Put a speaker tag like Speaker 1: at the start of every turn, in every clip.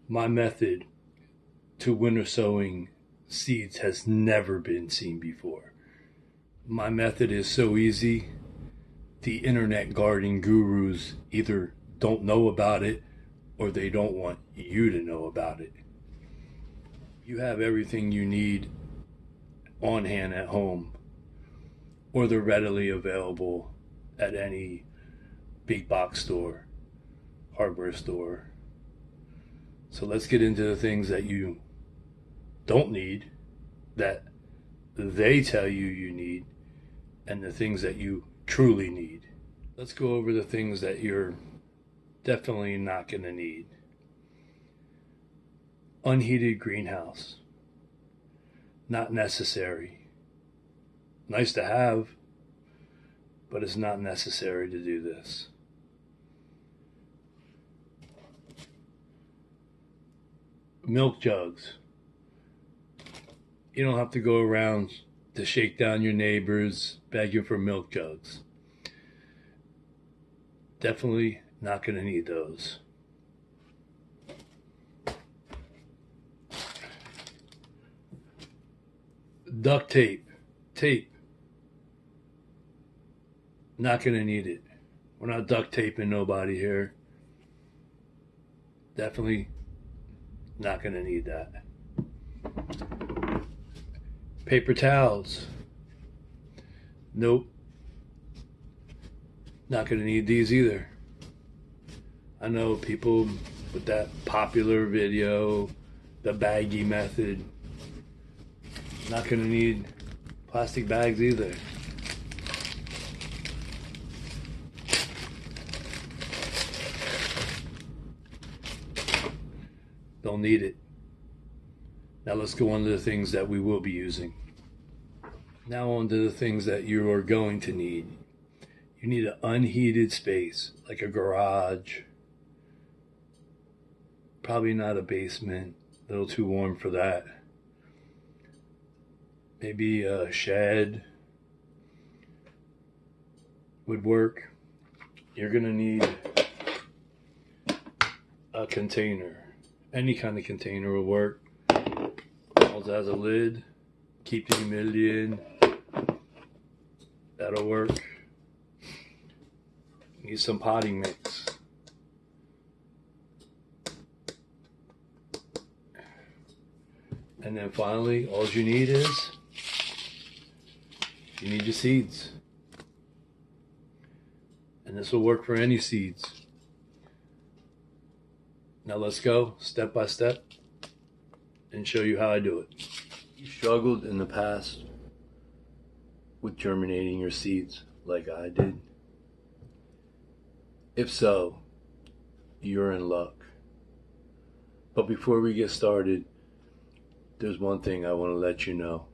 Speaker 1: My method to winter sowing seeds has never been seen before. My method is so easy, the internet gardening gurus either don't know about it or they don't want you to know about it. You have everything you need on hand at home, or they're readily available at any big box store, hardware store. So let's get into the things that you don't need, that they tell you you need, and the things that you truly need. Let's go over the things that you're definitely not going to need. Unheated greenhouse. Not necessary. Nice to have, but it's not necessary to do this. Milk jugs. You don't have to go around to shake down your neighbors begging for milk jugs. Definitely not going to need those. Duct tape. Tape. Not going to need it. We're not duct taping nobody here. Definitely not going to need that. Paper towels. Nope. Not going to need these either. I know people with that popular video, the baggy method. Not going to need plastic bags either. Don't need it. Now let's go on to the things that we will be using. Now on to the things that you are going to need. You need an unheated space, like a garage. Probably not a basement, a little too warm for that. Maybe a shed would work. You're going to need a container. Any kind of container will work. Also has a lid. Keep the humidity in. That'll work. Need some potting mix. And then finally, all you need is you need your seeds. And this will work for any seeds. Now let's go step by step and show you how I do it. You struggled in the past with germinating your seeds like I did? If so, you're in luck. But before we get started, there's one thing I want to let you know.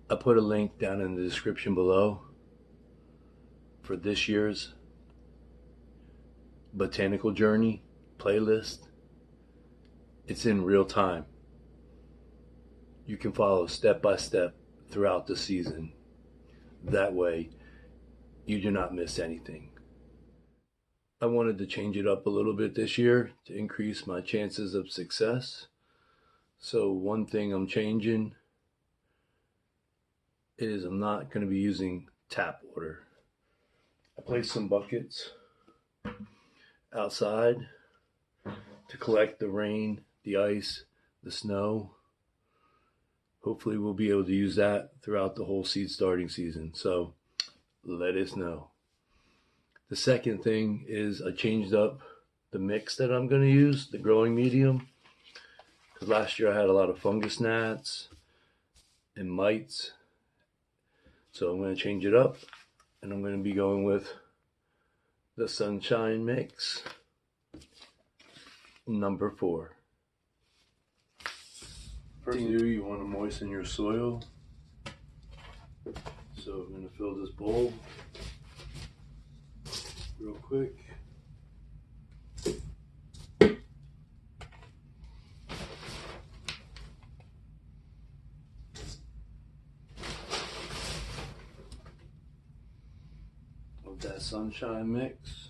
Speaker 1: I put a link down in the description below for this year's Botanical Journey playlist. It's in real time. You can follow step by step throughout the season. That way, you do not miss anything. I wanted to change it up a little bit this year to increase my chances of success. So one thing I'm changing is I'm not going to be using tap water. I placed some buckets outside to collect the rain, the ice, the snow. Hopefully we'll be able to use that throughout the whole seed starting season. So let us know. The second thing is I changed up the mix that I'm going to use, the growing medium. Because last year I had a lot of fungus gnats and mites. So I'm going to change it up. And I'm going to be going with the Sunshine Mix number 4. First thing you want to moisten your soil. So I'm going to fill this bowl real quick. Of that Sunshine Mix.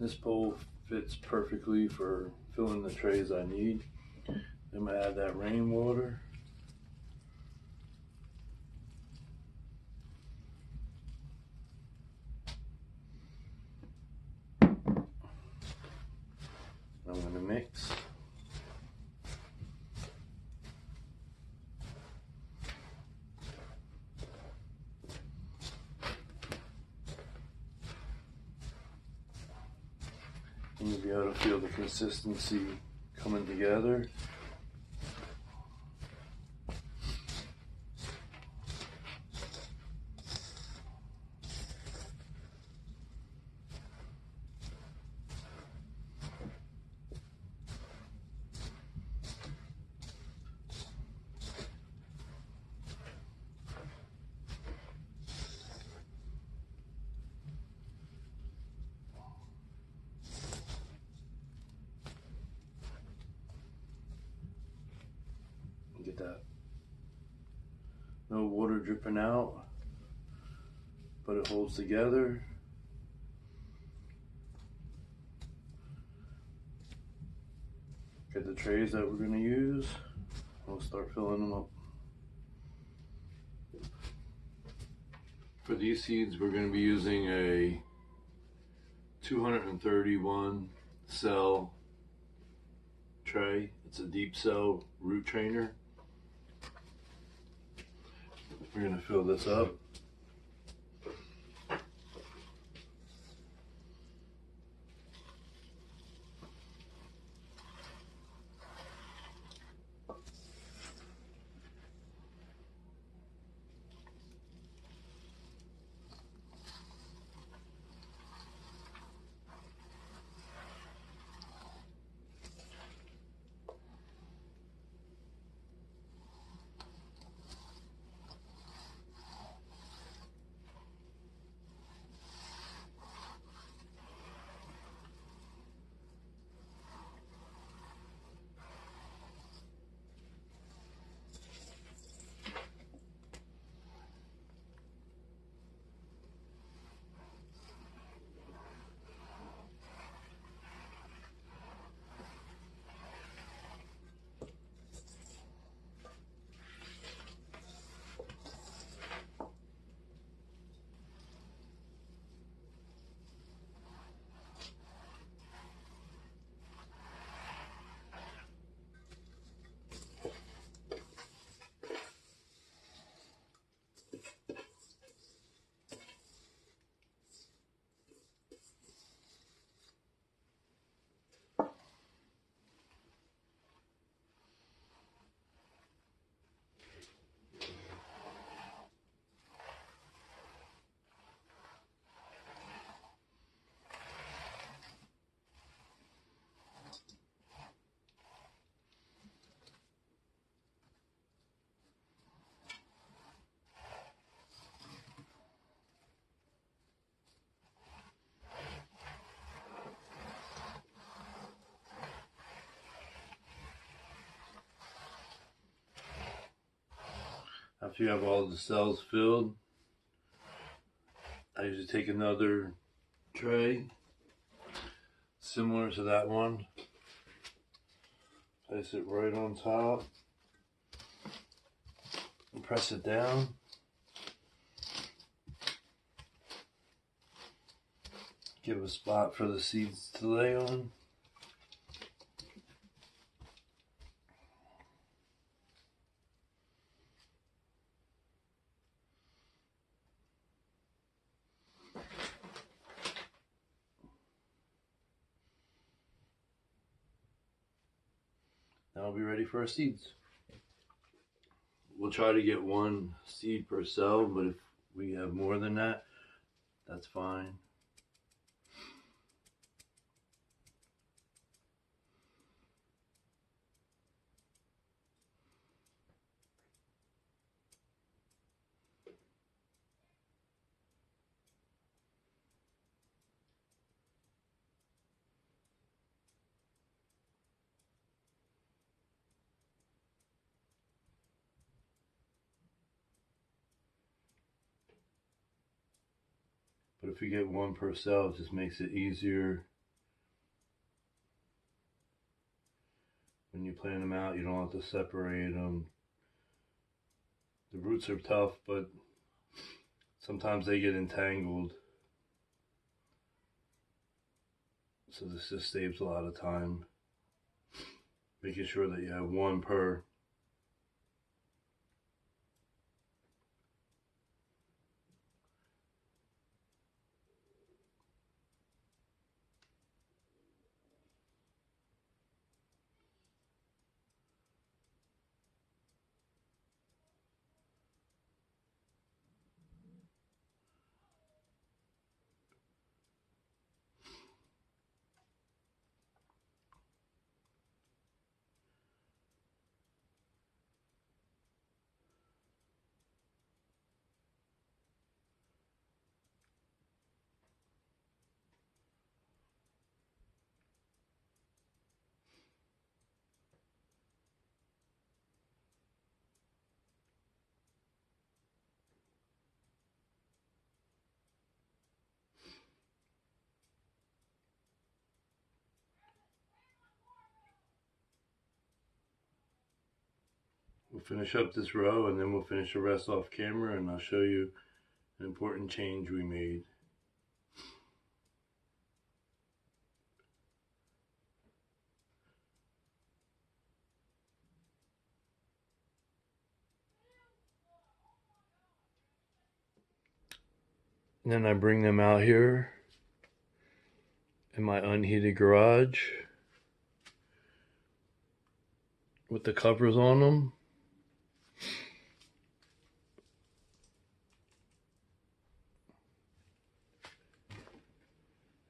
Speaker 1: This bowl fits perfectly for filling the trays I need. I'm gonna add that rainwater. I'm gonna mix. And you'll be able to feel the consistency coming together. Get that. No water dripping out, but it holds together. Get the trays that we're going to use. We'll start filling them up. For these seeds, we're going to be using a 231 cell tray. It's a deep cell root trainer. We're going to fill this up. After you have all the cells filled, I usually take another tray similar to that one, place it right on top and press it down. Give a spot for the seeds to lay on. Now we'll be ready for our seeds. We'll try to get one seed per cell, but if we have more than that, that's fine. But if we get one per cell, it just makes it easier plant them out, you don't have to separate them. The roots are tough, but sometimes they get entangled. So this just saves a lot of time. Making sure that you have one per. We'll finish up this row and then we'll finish the rest off camera, and I'll show you an important change we made. And then I bring them out here in my unheated garage with the covers on them.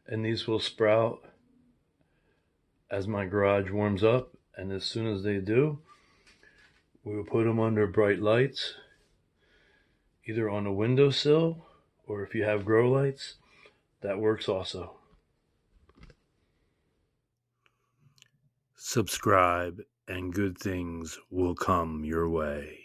Speaker 1: And these will sprout as my garage warms up, and as soon as they do, we will put them under bright lights, either on a windowsill, or if you have grow lights, that works also. Subscribe and good things will come your way.